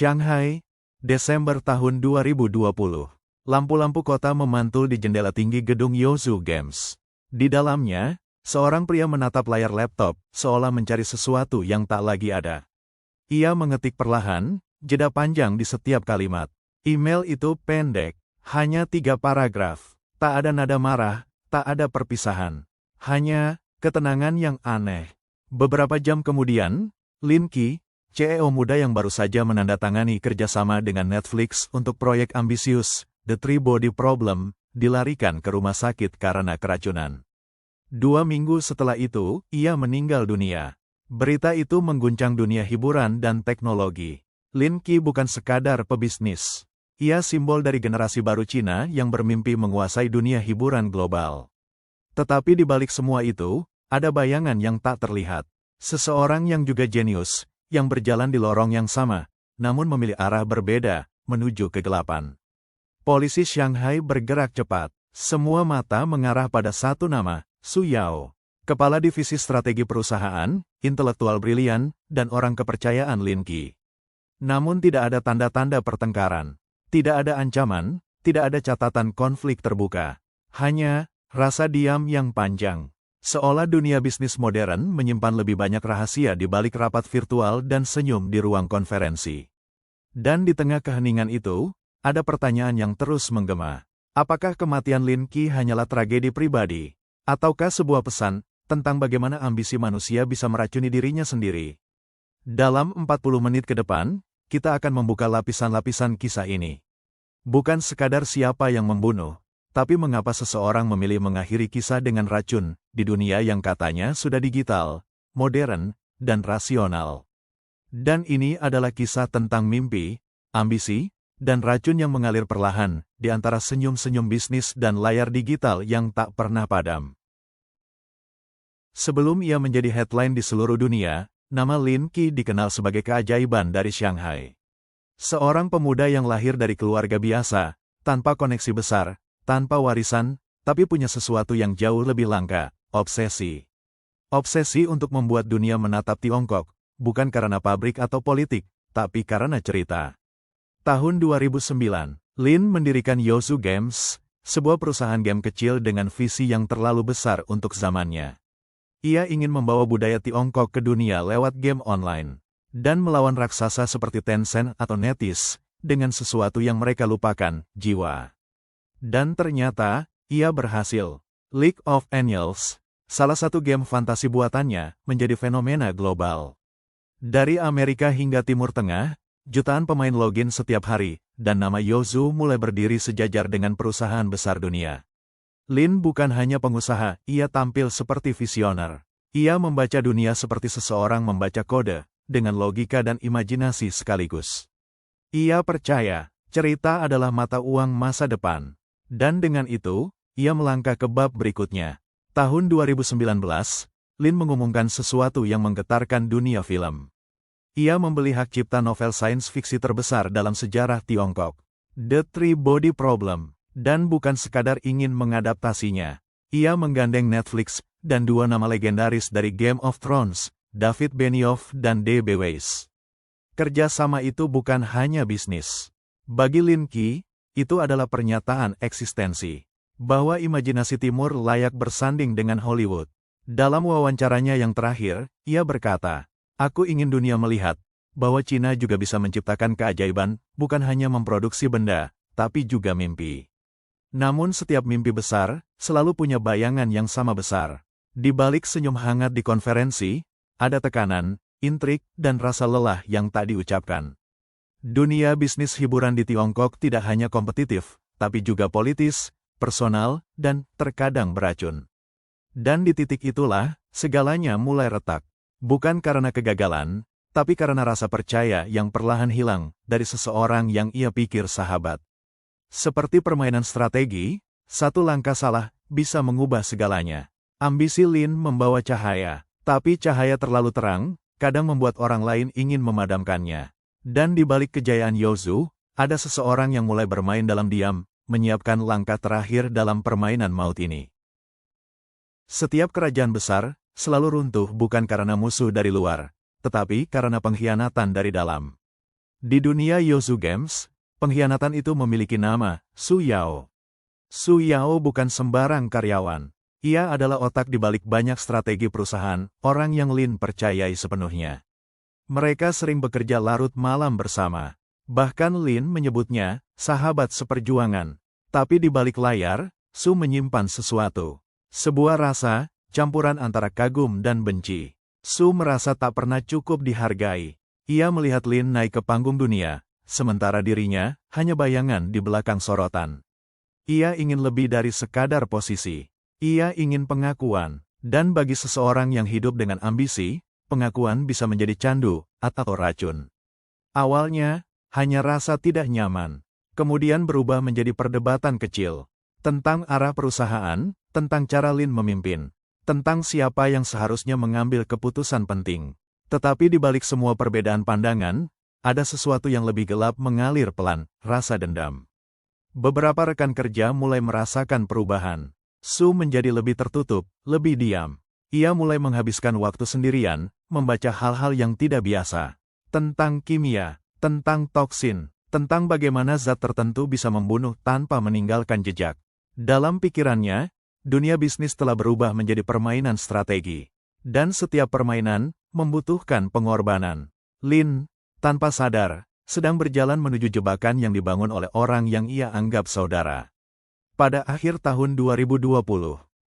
Shanghai, Desember tahun 2020. Lampu-lampu kota memantul di jendela tinggi gedung Youzu Games. Di dalamnya, seorang pria menatap layar laptop, seolah mencari sesuatu yang tak lagi ada. Ia mengetik perlahan, jeda panjang di setiap kalimat. Email itu pendek, hanya 3 paragraf. Tak ada nada marah, tak ada perpisahan. Hanya ketenangan yang aneh. Beberapa jam kemudian, Lin Qi, CEO muda yang baru saja menandatangani kerjasama dengan Netflix untuk proyek ambisius, The Three Body Problem, dilarikan ke rumah sakit karena keracunan. 2 minggu setelah itu, ia meninggal dunia. Berita itu mengguncang dunia hiburan dan teknologi. Lin Qi bukan sekadar pebisnis. Ia simbol dari generasi baru Cina yang bermimpi menguasai dunia hiburan global. Tetapi di balik semua itu, ada bayangan yang tak terlihat. Seseorang yang juga jenius, yang berjalan di lorong yang sama, namun memilih arah berbeda, menuju kegelapan. Polisi Shanghai bergerak cepat. Semua mata mengarah pada satu nama, Su Yao. Kepala Divisi Strategi Perusahaan, intelektual brilian, dan orang kepercayaan Lin Qi. Namun tidak ada tanda-tanda pertengkaran. Tidak ada ancaman, tidak ada catatan konflik terbuka. Hanya rasa diam yang panjang. Seolah dunia bisnis modern menyimpan lebih banyak rahasia di balik rapat virtual dan senyum di ruang konferensi. Dan di tengah keheningan itu, ada pertanyaan yang terus menggema. Apakah kematian Lin Qi hanyalah tragedi pribadi? Ataukah sebuah pesan tentang bagaimana ambisi manusia bisa meracuni dirinya sendiri? Dalam 40 menit ke depan, kita akan membuka lapisan-lapisan kisah ini. Bukan sekadar siapa yang membunuh, tapi mengapa seseorang memilih mengakhiri kisah dengan racun di dunia yang katanya sudah digital, modern, dan rasional. Dan ini adalah kisah tentang mimpi, ambisi, dan racun yang mengalir perlahan di antara senyum-senyum bisnis dan layar digital yang tak pernah padam. Sebelum ia menjadi headline di seluruh dunia, nama Lin Qi dikenal sebagai keajaiban dari Shanghai. Seorang pemuda yang lahir dari keluarga biasa, tanpa koneksi besar, tanpa warisan, tapi punya sesuatu yang jauh lebih langka, obsesi. Obsesi untuk membuat dunia menatap Tiongkok, bukan karena pabrik atau politik, tapi karena cerita. Tahun 2009, Lin mendirikan Youzu Games, sebuah perusahaan game kecil dengan visi yang terlalu besar untuk zamannya. Ia ingin membawa budaya Tiongkok ke dunia lewat game online, dan melawan raksasa seperti Tencent atau NetEase, dengan sesuatu yang mereka lupakan, jiwa. Dan ternyata, ia berhasil. League of Angels, salah satu game fantasi buatannya, menjadi fenomena global. Dari Amerika hingga Timur Tengah, jutaan pemain login setiap hari, dan nama Youzu mulai berdiri sejajar dengan perusahaan besar dunia. Lin bukan hanya pengusaha, ia tampil seperti visioner. Ia membaca dunia seperti seseorang membaca kode, dengan logika dan imajinasi sekaligus. Ia percaya, cerita adalah mata uang masa depan. Dan dengan itu, ia melangkah ke bab berikutnya. Tahun 2019, Lin mengumumkan sesuatu yang menggetarkan dunia film. Ia membeli hak cipta novel sains fiksi terbesar dalam sejarah Tiongkok, The Three Body Problem, dan bukan sekadar ingin mengadaptasinya. Ia menggandeng Netflix dan 2 nama legendaris dari Game of Thrones, David Benioff dan D.B. Weiss. Kerjasama itu bukan hanya bisnis. Bagi Lin Qi, itu adalah pernyataan eksistensi, bahwa imajinasi Timur layak bersanding dengan Hollywood. Dalam wawancaranya yang terakhir, ia berkata, "Aku ingin dunia melihat bahwa Cina juga bisa menciptakan keajaiban, bukan hanya memproduksi benda, tapi juga mimpi." Namun setiap mimpi besar, selalu punya bayangan yang sama besar. Di balik senyum hangat di konferensi, ada tekanan, intrik, dan rasa lelah yang tak diucapkan. Dunia bisnis hiburan di Tiongkok tidak hanya kompetitif, tapi juga politis, personal, dan terkadang beracun. Dan di titik itulah, segalanya mulai retak. Bukan karena kegagalan, tapi karena rasa percaya yang perlahan hilang dari seseorang yang ia pikir sahabat. Seperti permainan strategi, satu langkah salah bisa mengubah segalanya. Ambisi Lin membawa cahaya, tapi cahaya terlalu terang, kadang membuat orang lain ingin memadamkannya. Dan di balik kejayaan Youzu, ada seseorang yang mulai bermain dalam diam, menyiapkan langkah terakhir dalam permainan maut ini. Setiap kerajaan besar, selalu runtuh bukan karena musuh dari luar, tetapi karena pengkhianatan dari dalam. Di dunia Youzu Games, pengkhianatan itu memiliki nama, Su Yao. Su Yao bukan sembarang karyawan. Ia adalah otak di balik banyak strategi perusahaan, orang yang Lin percayai sepenuhnya. Mereka sering bekerja larut malam bersama. Bahkan Lin menyebutnya, sahabat seperjuangan. Tapi di balik layar, Su menyimpan sesuatu. Sebuah rasa, campuran antara kagum dan benci. Su merasa tak pernah cukup dihargai. Ia melihat Lin naik ke panggung dunia, sementara dirinya hanya bayangan di belakang sorotan. Ia ingin lebih dari sekadar posisi. Ia ingin pengakuan. Dan bagi seseorang yang hidup dengan ambisi, pengakuan bisa menjadi candu atau racun. Awalnya, hanya rasa tidak nyaman. Kemudian berubah menjadi perdebatan kecil. Tentang arah perusahaan, tentang cara Lin memimpin. Tentang siapa yang seharusnya mengambil keputusan penting. Tetapi di balik semua perbedaan pandangan, ada sesuatu yang lebih gelap mengalir pelan, rasa dendam. Beberapa rekan kerja mulai merasakan perubahan. Su menjadi lebih tertutup, lebih diam. Ia mulai menghabiskan waktu sendirian, membaca hal-hal yang tidak biasa. Tentang kimia, tentang toksin, tentang bagaimana zat tertentu bisa membunuh tanpa meninggalkan jejak. Dalam pikirannya, dunia bisnis telah berubah menjadi permainan strategi. Dan setiap permainan membutuhkan pengorbanan. Lin, tanpa sadar, sedang berjalan menuju jebakan yang dibangun oleh orang yang ia anggap saudara. Pada akhir tahun 2020,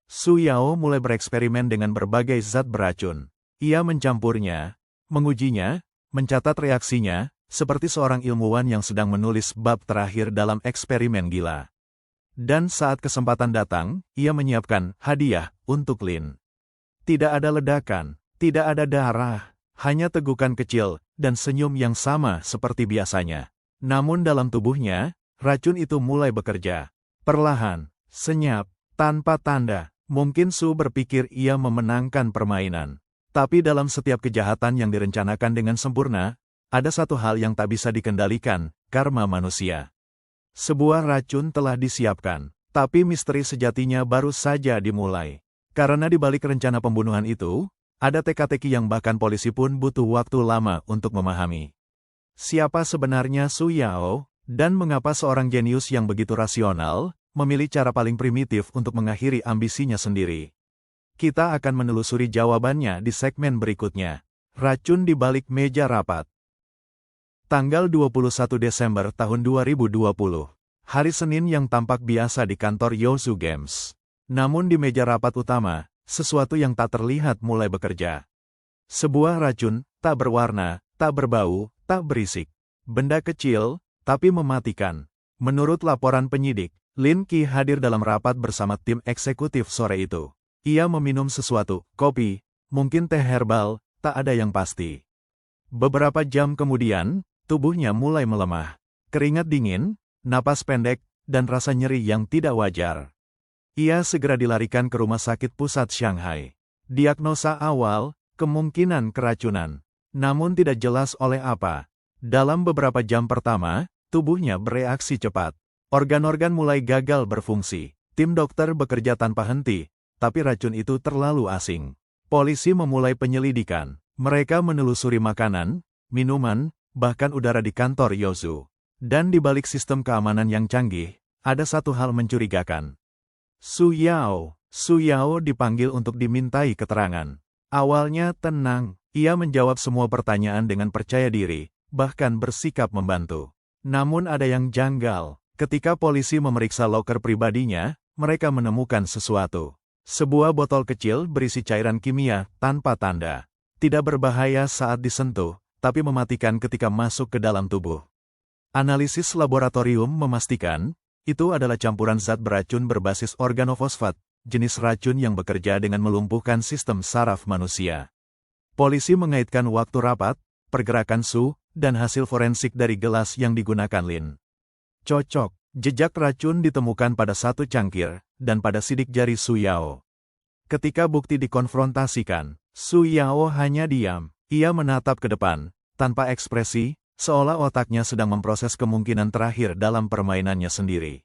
Su Yao mulai bereksperimen dengan berbagai zat beracun. Ia mencampurnya, mengujinya, mencatat reaksinya, seperti seorang ilmuwan yang sedang menulis bab terakhir dalam eksperimen gila. Dan saat kesempatan datang, ia menyiapkan hadiah untuk Lin. Tidak ada ledakan, tidak ada darah, hanya tegukan kecil, dan senyum yang sama seperti biasanya. Namun dalam tubuhnya, racun itu mulai bekerja. Perlahan, senyap, tanpa tanda. Mungkin Su berpikir ia memenangkan permainan. Tapi dalam setiap kejahatan yang direncanakan dengan sempurna, ada satu hal yang tak bisa dikendalikan, karma manusia. Sebuah racun telah disiapkan, tapi misteri sejatinya baru saja dimulai. Karena di balik rencana pembunuhan itu, ada teka-teki yang bahkan polisi pun butuh waktu lama untuk memahami. Siapa sebenarnya Su Yao, dan mengapa seorang jenius yang begitu rasional, memilih cara paling primitif untuk mengakhiri ambisinya sendiri? Kita akan menelusuri jawabannya di segmen berikutnya. Racun di balik meja rapat. Tanggal 21 Desember tahun 2020. Hari Senin yang tampak biasa di kantor Youzu Games. Namun di meja rapat utama, sesuatu yang tak terlihat mulai bekerja. Sebuah racun, tak berwarna, tak berbau, tak berisik. Benda kecil, tapi mematikan. Menurut laporan penyidik, Lin Qi hadir dalam rapat bersama tim eksekutif sore itu. Ia meminum sesuatu, kopi, mungkin teh herbal, tak ada yang pasti. Beberapa jam kemudian, tubuhnya mulai melemah. Keringat dingin, napas pendek, dan rasa nyeri yang tidak wajar. Ia segera dilarikan ke rumah sakit pusat Shanghai. Diagnosa awal, kemungkinan keracunan. Namun tidak jelas oleh apa. Dalam beberapa jam pertama, tubuhnya bereaksi cepat. Organ-organ mulai gagal berfungsi. Tim dokter bekerja tanpa henti, tapi racun itu terlalu asing. Polisi memulai penyelidikan. Mereka menelusuri makanan, minuman, bahkan udara di kantor Youzu. Dan di balik sistem keamanan yang canggih, ada satu hal mencurigakan. Su Yao dipanggil untuk dimintai keterangan. Awalnya tenang, ia menjawab semua pertanyaan dengan percaya diri, bahkan bersikap membantu. Namun ada yang janggal. Ketika polisi memeriksa loker pribadinya, mereka menemukan sesuatu. Sebuah botol kecil berisi cairan kimia tanpa tanda. Tidak berbahaya saat disentuh, tapi mematikan ketika masuk ke dalam tubuh. Analisis laboratorium memastikan, itu adalah campuran zat beracun berbasis organofosfat, jenis racun yang bekerja dengan melumpuhkan sistem saraf manusia. Polisi mengaitkan waktu rapat, pergerakan Su, dan hasil forensik dari gelas yang digunakan Lin. Cocok, jejak racun ditemukan pada satu cangkir, dan pada sidik jari Su Yao. Ketika bukti dikonfrontasikan, Su Yao hanya diam. Ia menatap ke depan, tanpa ekspresi, seolah otaknya sedang memproses kemungkinan terakhir dalam permainannya sendiri.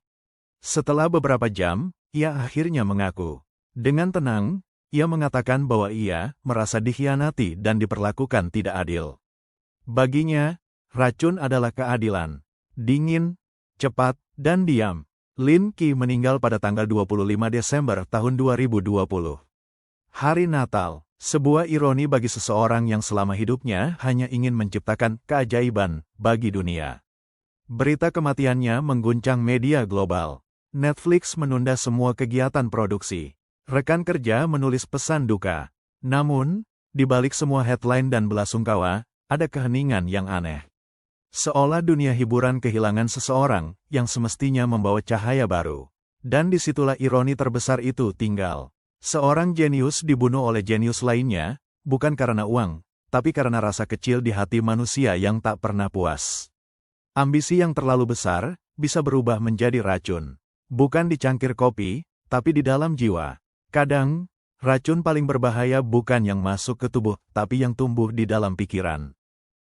Setelah beberapa jam, ia akhirnya mengaku. Dengan tenang, ia mengatakan bahwa ia merasa dikhianati dan diperlakukan tidak adil. Baginya, Racun adalah keadilan. Dingin, cepat, dan diam. Lin Qi meninggal pada tanggal 25 Desember tahun 2020. Hari Natal, sebuah ironi bagi seseorang yang selama hidupnya hanya ingin menciptakan keajaiban bagi dunia. Berita kematiannya mengguncang media global. Netflix menunda semua kegiatan produksi. Rekan kerja menulis pesan duka. Namun, di balik semua headline dan belasungkawa, ada keheningan yang aneh. Seolah dunia hiburan kehilangan seseorang yang semestinya membawa cahaya baru. Dan disitulah ironi terbesar itu tinggal. Seorang jenius dibunuh oleh jenius lainnya, bukan karena uang, tapi karena rasa kecil di hati manusia yang tak pernah puas. Ambisi yang terlalu besar bisa berubah menjadi racun. Bukan di cangkir kopi, tapi di dalam jiwa. Kadang, racun paling berbahaya bukan yang masuk ke tubuh, tapi yang tumbuh di dalam pikiran.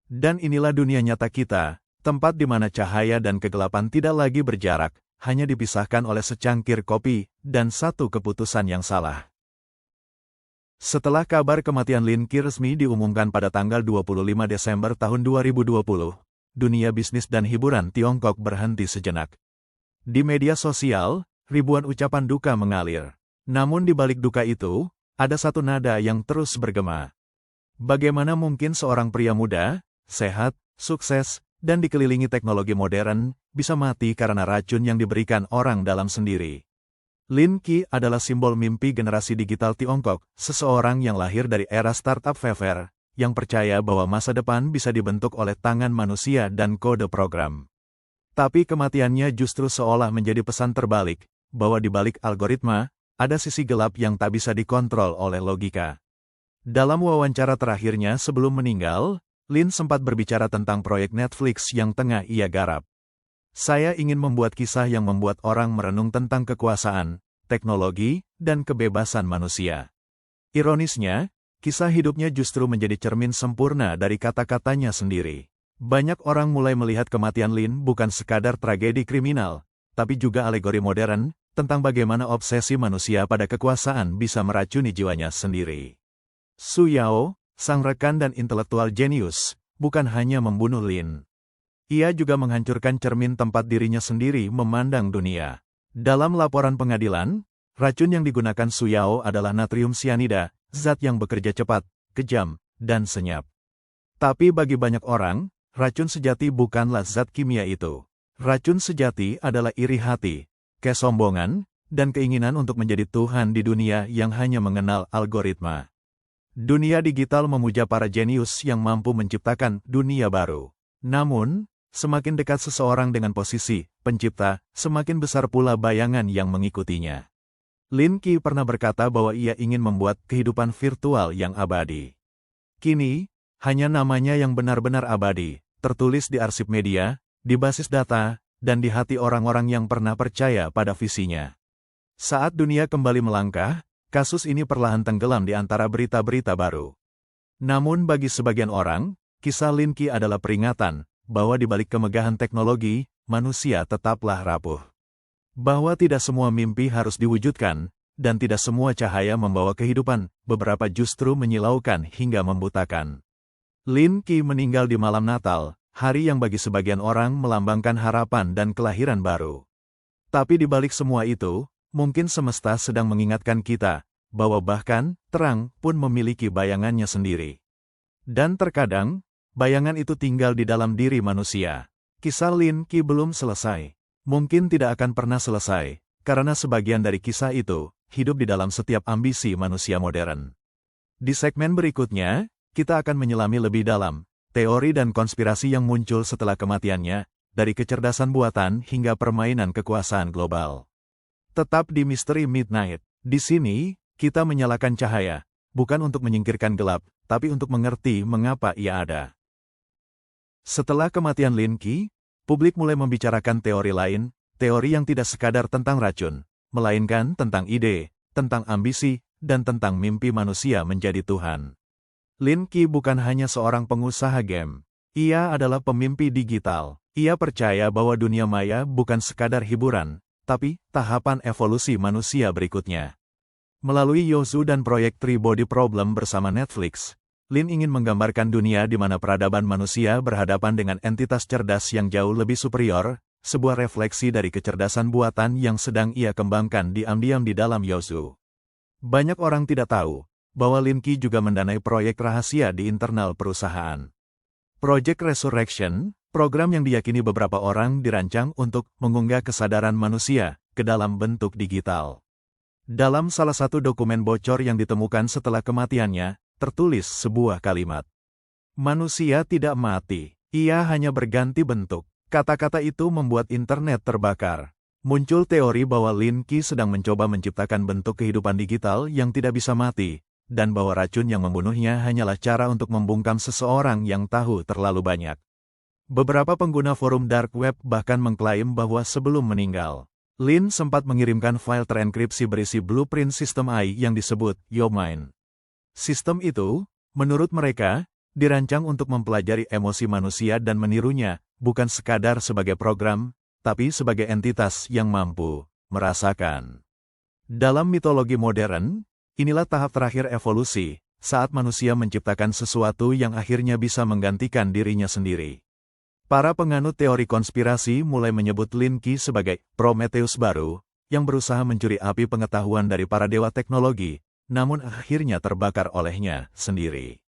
Dan inilah dunia nyata kita, tempat di mana cahaya dan kegelapan tidak lagi berjarak, hanya dipisahkan oleh secangkir kopi dan satu keputusan yang salah. Setelah kabar kematian Lin Qi resmi diumumkan pada tanggal 25 Desember tahun 2020, dunia bisnis dan hiburan Tiongkok berhenti sejenak. Di media sosial, ribuan ucapan duka mengalir. Namun di balik duka itu, ada satu nada yang terus bergema. Bagaimana mungkin seorang pria muda, sehat, sukses, dan dikelilingi teknologi modern, bisa mati karena racun yang diberikan orang dalam sendiri? Lin Qi adalah simbol mimpi generasi digital Tiongkok, seseorang yang lahir dari era startup fever, yang percaya bahwa masa depan bisa dibentuk oleh tangan manusia dan kode program. Tapi kematiannya justru seolah menjadi pesan terbalik, bahwa di balik algoritma, ada sisi gelap yang tak bisa dikontrol oleh logika. Dalam wawancara terakhirnya sebelum meninggal, Lin sempat berbicara tentang proyek Netflix yang tengah ia garap. Saya ingin membuat kisah yang membuat orang merenung tentang kekuasaan, teknologi, dan kebebasan manusia. Ironisnya, kisah hidupnya justru menjadi cermin sempurna dari kata-katanya sendiri. Banyak orang mulai melihat kematian Lin bukan sekadar tragedi kriminal, tapi juga alegori modern, tentang bagaimana obsesi manusia pada kekuasaan bisa meracuni jiwanya sendiri. Su Yao, sang rekan dan intelektual jenius, bukan hanya membunuh Lin. Ia juga menghancurkan cermin tempat dirinya sendiri memandang dunia. Dalam laporan pengadilan, racun yang digunakan Su Yao adalah natrium sianida, zat yang bekerja cepat, kejam, dan senyap. Tapi bagi banyak orang, racun sejati bukanlah zat kimia itu. Racun sejati adalah iri hati, kesombongan, dan keinginan untuk menjadi Tuhan di dunia yang hanya mengenal algoritma. Dunia digital memuja para jenius yang mampu menciptakan dunia baru. Namun, semakin dekat seseorang dengan posisi pencipta, semakin besar pula bayangan yang mengikutinya. Lin Qi pernah berkata bahwa ia ingin membuat kehidupan virtual yang abadi. Kini, hanya namanya yang benar-benar abadi, tertulis di arsip media, di basis data, dan di hati orang-orang yang pernah percaya pada visinya. Saat dunia kembali melangkah, kasus ini perlahan tenggelam di antara berita-berita baru. Namun bagi sebagian orang, kisah Lin Qi adalah peringatan bahwa di balik kemegahan teknologi, manusia tetaplah rapuh. Bahwa tidak semua mimpi harus diwujudkan, dan tidak semua cahaya membawa kehidupan, beberapa justru menyilaukan hingga membutakan. Lin Qi meninggal di malam Natal, hari yang bagi sebagian orang melambangkan harapan dan kelahiran baru. Tapi di balik semua itu, mungkin semesta sedang mengingatkan kita, bahwa bahkan terang pun memiliki bayangannya sendiri. Dan terkadang, bayangan itu tinggal di dalam diri manusia. Kisah Lin Qi belum selesai. Mungkin tidak akan pernah selesai, karena sebagian dari kisah itu, hidup di dalam setiap ambisi manusia modern. Di segmen berikutnya, kita akan menyelami lebih dalam, teori dan konspirasi yang muncul setelah kematiannya, dari kecerdasan buatan hingga permainan kekuasaan global. Tetap di Misteri Midnight. Di sini, kita menyalakan cahaya, bukan untuk menyingkirkan gelap, tapi untuk mengerti mengapa ia ada. Setelah kematian Lin Qi, publik mulai membicarakan teori lain, teori yang tidak sekadar tentang racun, melainkan tentang ide, tentang ambisi, dan tentang mimpi manusia menjadi Tuhan. Lin Qi bukan hanya seorang pengusaha game. Ia adalah pemimpi digital. Ia percaya bahwa dunia maya bukan sekadar hiburan, tapi tahapan evolusi manusia berikutnya. Melalui Youzu dan proyek Three Body Problem bersama Netflix, Lin ingin menggambarkan dunia di mana peradaban manusia berhadapan dengan entitas cerdas yang jauh lebih superior, sebuah refleksi dari kecerdasan buatan yang sedang ia kembangkan diam-diam di dalam Yozu. Banyak orang tidak tahu bahwa Lin Qi juga mendanai proyek rahasia di internal perusahaan. Project Resurrection, program yang diyakini beberapa orang dirancang untuk mengunggah kesadaran manusia ke dalam bentuk digital. Dalam salah satu dokumen bocor yang ditemukan setelah kematiannya, tertulis sebuah kalimat. Manusia tidak mati, ia hanya berganti bentuk. Kata-kata itu membuat internet terbakar. Muncul teori bahwa Lin Qi sedang mencoba menciptakan bentuk kehidupan digital yang tidak bisa mati, dan bahwa racun yang membunuhnya hanyalah cara untuk membungkam seseorang yang tahu terlalu banyak. Beberapa pengguna forum dark web bahkan mengklaim bahwa sebelum meninggal, Lin sempat mengirimkan file terenkripsi berisi blueprint sistem AI yang disebut Yomind. Sistem itu, menurut mereka, dirancang untuk mempelajari emosi manusia dan menirunya, bukan sekadar sebagai program, tapi sebagai entitas yang mampu merasakan. Dalam mitologi modern, inilah tahap terakhir evolusi, saat manusia menciptakan sesuatu yang akhirnya bisa menggantikan dirinya sendiri. Para penganut teori konspirasi mulai menyebut Lin Qi sebagai Prometheus baru, yang berusaha mencuri api pengetahuan dari para dewa teknologi, namun akhirnya terbakar olehnya sendiri.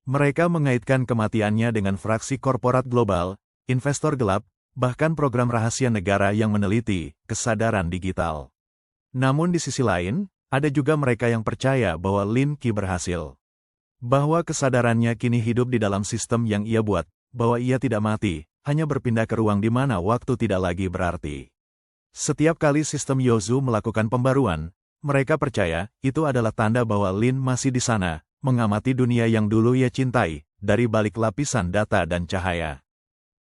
Mereka mengaitkan kematiannya dengan fraksi korporat global, investor gelap, bahkan program rahasia negara yang meneliti kesadaran digital. Namun di sisi lain, ada juga mereka yang percaya bahwa Lin Qi berhasil. Bahwa kesadarannya kini hidup di dalam sistem yang ia buat, bahwa ia tidak mati, hanya berpindah ke ruang di mana waktu tidak lagi berarti. Setiap kali sistem Yozu melakukan pembaruan, mereka percaya itu adalah tanda bahwa Lin masih di sana, mengamati dunia yang dulu ia cintai, dari balik lapisan data dan cahaya.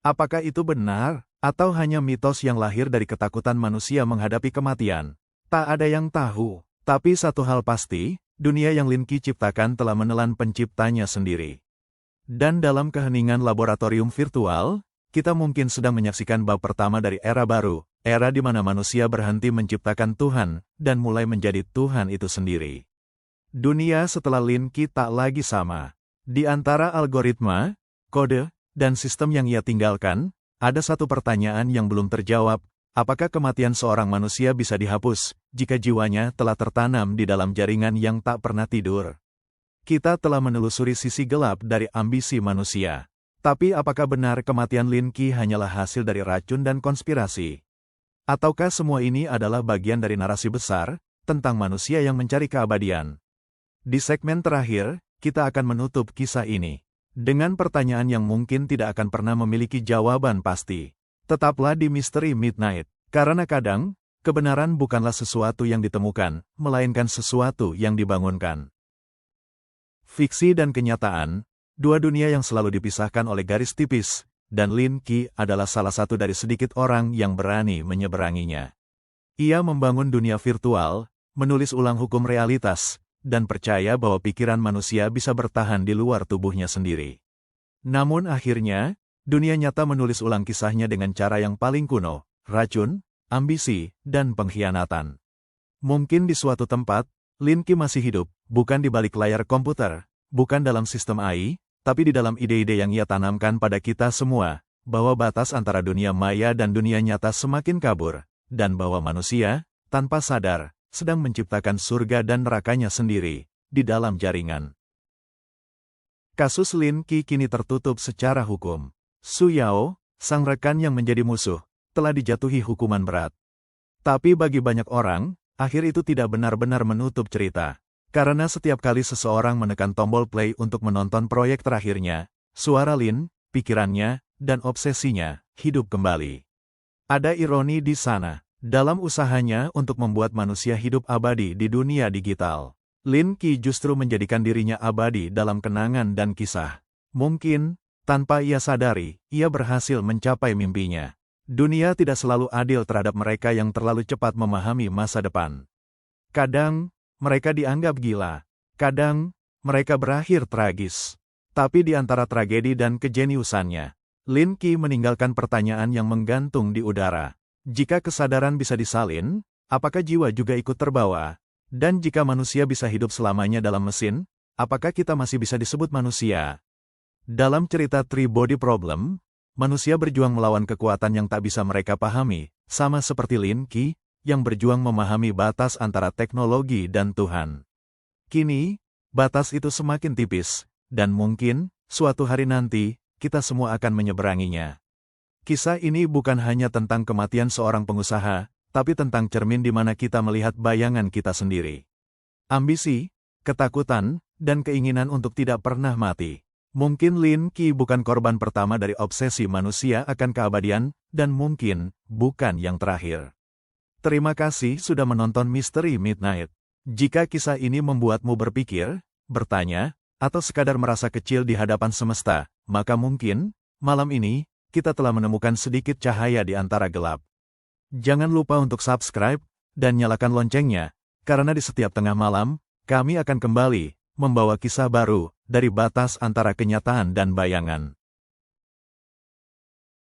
Apakah itu benar, atau hanya mitos yang lahir dari ketakutan manusia menghadapi kematian? Tak ada yang tahu, tapi satu hal pasti, dunia yang Lin Qi ciptakan telah menelan penciptanya sendiri. Dan dalam keheningan laboratorium virtual, kita mungkin sedang menyaksikan bab pertama dari era baru, era di mana manusia berhenti menciptakan Tuhan, dan mulai menjadi Tuhan itu sendiri. Dunia setelah Lin Qi tak lagi sama. Di antara algoritma, kode, dan sistem yang ia tinggalkan, ada satu pertanyaan yang belum terjawab, apakah kematian seorang manusia bisa dihapus, jika jiwanya telah tertanam di dalam jaringan yang tak pernah tidur? Kita telah menelusuri sisi gelap dari ambisi manusia. Tapi apakah benar kematian Lin Qi hanyalah hasil dari racun dan konspirasi? Ataukah semua ini adalah bagian dari narasi besar, tentang manusia yang mencari keabadian? Di segmen terakhir, kita akan menutup kisah ini dengan pertanyaan yang mungkin tidak akan pernah memiliki jawaban pasti. Tetaplah di Misteri Midnight, karena kadang, kebenaran bukanlah sesuatu yang ditemukan, melainkan sesuatu yang dibangunkan. Fiksi dan kenyataan, dua dunia yang selalu dipisahkan oleh garis tipis, dan Lin Qi adalah salah satu dari sedikit orang yang berani menyeberanginya. Ia membangun dunia virtual, menulis ulang hukum realitas, dan percaya bahwa pikiran manusia bisa bertahan di luar tubuhnya sendiri. Namun akhirnya, dunia nyata menulis ulang kisahnya dengan cara yang paling kuno, racun, ambisi, dan pengkhianatan. Mungkin di suatu tempat, Lin Qi masih hidup, bukan di balik layar komputer, bukan dalam sistem AI, tapi di dalam ide-ide yang ia tanamkan pada kita semua, bahwa batas antara dunia maya dan dunia nyata semakin kabur, dan bahwa manusia, tanpa sadar, sedang menciptakan surga dan nerakanya sendiri, di dalam jaringan. Kasus Lin Qi kini tertutup secara hukum. Su Yao, sang rekan yang menjadi musuh, telah dijatuhi hukuman berat. Tapi bagi banyak orang, akhir itu tidak benar-benar menutup cerita. Karena setiap kali seseorang menekan tombol play untuk menonton proyek terakhirnya, suara Lin, pikirannya, dan obsesinya, hidup kembali. Ada ironi di sana. Dalam usahanya untuk membuat manusia hidup abadi di dunia digital, Lin Qi justru menjadikan dirinya abadi dalam kenangan dan kisah. Mungkin, tanpa ia sadari, ia berhasil mencapai mimpinya. Dunia tidak selalu adil terhadap mereka yang terlalu cepat memahami masa depan. Kadang, mereka dianggap gila. Kadang, mereka berakhir tragis. Tapi di antara tragedi dan kejeniusannya, Lin Qi meninggalkan pertanyaan yang menggantung di udara. Jika kesadaran bisa disalin, apakah jiwa juga ikut terbawa? Dan jika manusia bisa hidup selamanya dalam mesin, apakah kita masih bisa disebut manusia? Dalam cerita Three Body Problem, manusia berjuang melawan kekuatan yang tak bisa mereka pahami, sama seperti Lin Qi, yang berjuang memahami batas antara teknologi dan Tuhan. Kini, batas itu semakin tipis, dan mungkin, suatu hari nanti, kita semua akan menyeberanginya. Kisah ini bukan hanya tentang kematian seorang pengusaha, tapi tentang cermin di mana kita melihat bayangan kita sendiri. Ambisi, ketakutan, dan keinginan untuk tidak pernah mati. Mungkin Lin Qi bukan korban pertama dari obsesi manusia akan keabadian, dan mungkin bukan yang terakhir. Terima kasih sudah menonton Misteri Midnight. Jika kisah ini membuatmu berpikir, bertanya, atau sekadar merasa kecil di hadapan semesta, maka mungkin, malam ini, kita telah menemukan sedikit cahaya di antara gelap. Jangan lupa untuk subscribe, dan nyalakan loncengnya, karena di setiap tengah malam, kami akan kembali membawa kisah baru dari batas antara kenyataan dan bayangan.